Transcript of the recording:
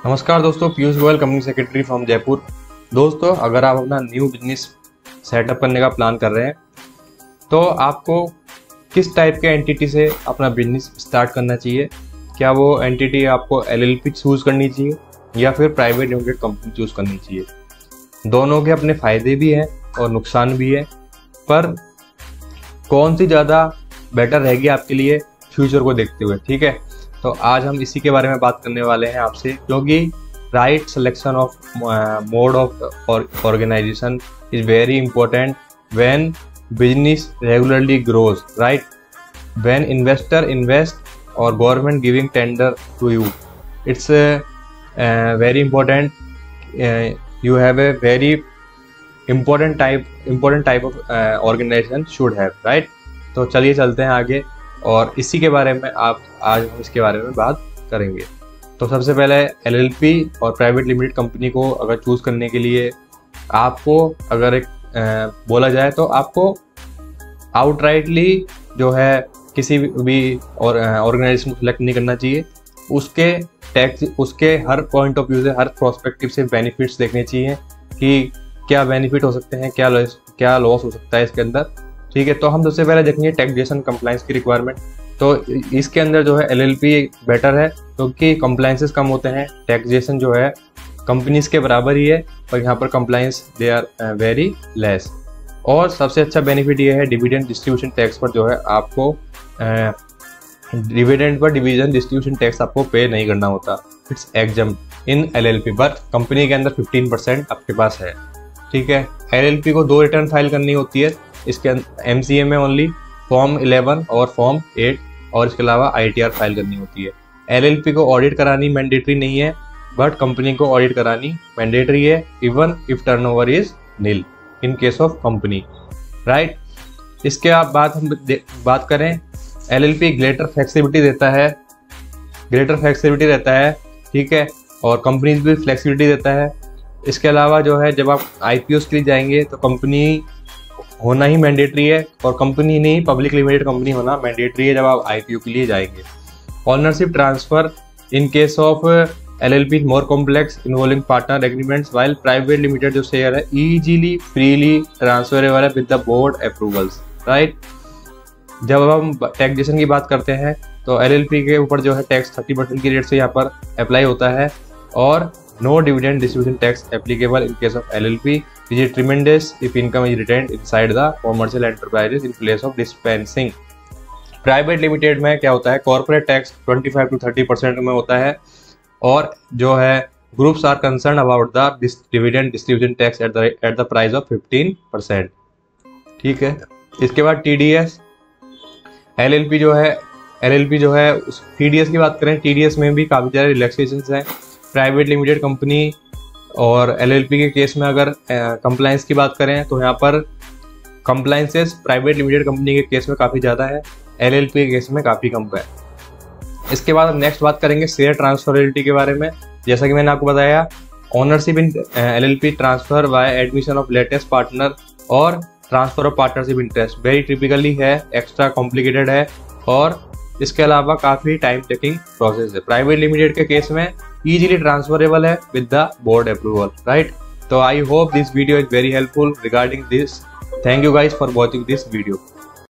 नमस्कार दोस्तों, Piyush Goyal company secretary from Jaipur. दोस्तों, अगर आप अपना न्यू बिजनेस सेटअप करने का प्लान कर रहे हैं तो आपको किस टाइप के एंटिटी से अपना बिजनेस स्टार्ट करना चाहिए। क्या वो एंटिटी आपको एलएलपी चूज़ करनी चाहिए या फिर प्राइवेट लिमिटेड कंपनी चूज़ करनी चाहिए। दोनों के अपने फ़ायदे भी हैं और नुकसान भी है, पर कौन सी ज़्यादा बेटर रहेगी आपके लिए फ्यूचर को देखते हुए। ठीक है, तो आज हम इसी के बारे में बात करने वाले हैं आपसे, क्योंकि right selection of mode of organisation is very important when business regularly grows, right. When investor invest और government giving tender to you, it's very important. You have a very important type of organization should have, right। तो चलिए चलते हैं आगे और इसी के बारे में आज हम इसके बारे में बात करेंगे। तो सबसे पहले एलएलपी और प्राइवेट लिमिटेड कंपनी को अगर चूज़ करने के लिए आपको अगर एक बोला जाए तो आपको आउटराइटली जो है किसी भी ऑर्गेनाइजेशन को सिलेक्ट नहीं करना चाहिए। उसके हर पॉइंट ऑफ व्यू से, हर प्रोस्पेक्टिव से बेनिफिट्स देखने चाहिए कि क्या बेनिफिट हो सकते हैं, क्या लॉस हो सकता है इसके अंदर। ठीक है, तो हम सबसे पहले देखेंगे टैक्सेशन कंप्लायंस की रिक्वायरमेंट। तो इसके अंदर जो है एलएलपी बेटर है क्योंकि कंप्लायंसेस कम होते हैं। टैक्सेशन जो है कंपनीज के बराबर ही है, पर यहाँ पर compliance they are very less. और सबसे अच्छा बेनिफिट ये है डिविडेंड डिस्ट्रीब्यूशन टैक्स पर जो है आपको dividend per division distribution tax आपको पे नहीं करना होता। It's exempt in LLP, but company के अंदर 15% आपके पास है। ठीक है, एलएलपी को 2 रिटर्न फाइल करनी होती है इसके एमसीए में ओनली, फॉर्म 11 और फॉर्म 8, और इसके अलावा आईटीआर फाइल करनी होती है। एलएलपी को ऑडिट करानी मैंडेटरी नहीं है, बट कंपनी को ऑडिट करानी मैंडेटरी है, even if turnover is nil in case of company, right. इसके बाद हम बात करें, एलएलपी ग्रेटर फ्लेक्सिबिलिटी देता है, ठीक है, और कंपनीज भी फ्लेक्सिबिलिटी देता है। इसके अलावा जो है जब आप आईपीओस के लिए जाएंगे तो कंपनी होना ही मैंडेटरी है, और कंपनी नहीं पब्लिक लिमिटेड कंपनी होना मैंडेटरी है जब आप आईपीओ के लिए जाएंगे। Ownership transfer in case of LLP more complex involving partner agreements, while private limited जो शेयर है इजीली फ्रीली ट्रांसफरेबल है with the board approvals, right. जब हम टैक्सेशन की बात करते हैं तो एलएलपी के ऊपर जो है टैक्स 30% की रेट से यहाँ पर अप्लाई होता है, और no dividend distribution tax applicable in case of LLP, which is tremendous if income is retained inside the commercial enterprises in place of dispensing। Private limited में क्या होता है, कॉर्पोरेट टैक्स 25 to 30% में होता है, और जो है groups are concerned about the dividend distribution tax at the price of 15%। ठीक है, इसके बाद टीडीएस। एलएलपी जो है टीडीएस की बात करें, टीडीएस में भी काफ़ी सारे रिलैक्सेशंस हैं। प्राइवेट लिमिटेड कंपनी और एलएलपी के केस में अगर कंप्लायंस की बात करें तो यहाँ पर कंप्लायंसेस प्राइवेट लिमिटेड कंपनी के केस में काफ़ी ज़्यादा है, एलएलपी के केस में काफ़ी कम है। इसके बाद हम नेक्स्ट बात करेंगे शेयर ट्रांसफरेबिलिटी के बारे में। जैसा कि मैंने आपको बताया, ownership in LLP transfer by admission of latest partner और transfer of partnership interest very typically है, एक्स्ट्रा कॉम्प्लिकेटेड है, और इसके अलावा काफ़ी टाइम टेकिंग प्रोसेस है। प्राइवेट लिमिटेड के केस में easily transferable है with the board approval, right। So I hope this video is very helpful regarding this. Thank you guys for watching this video.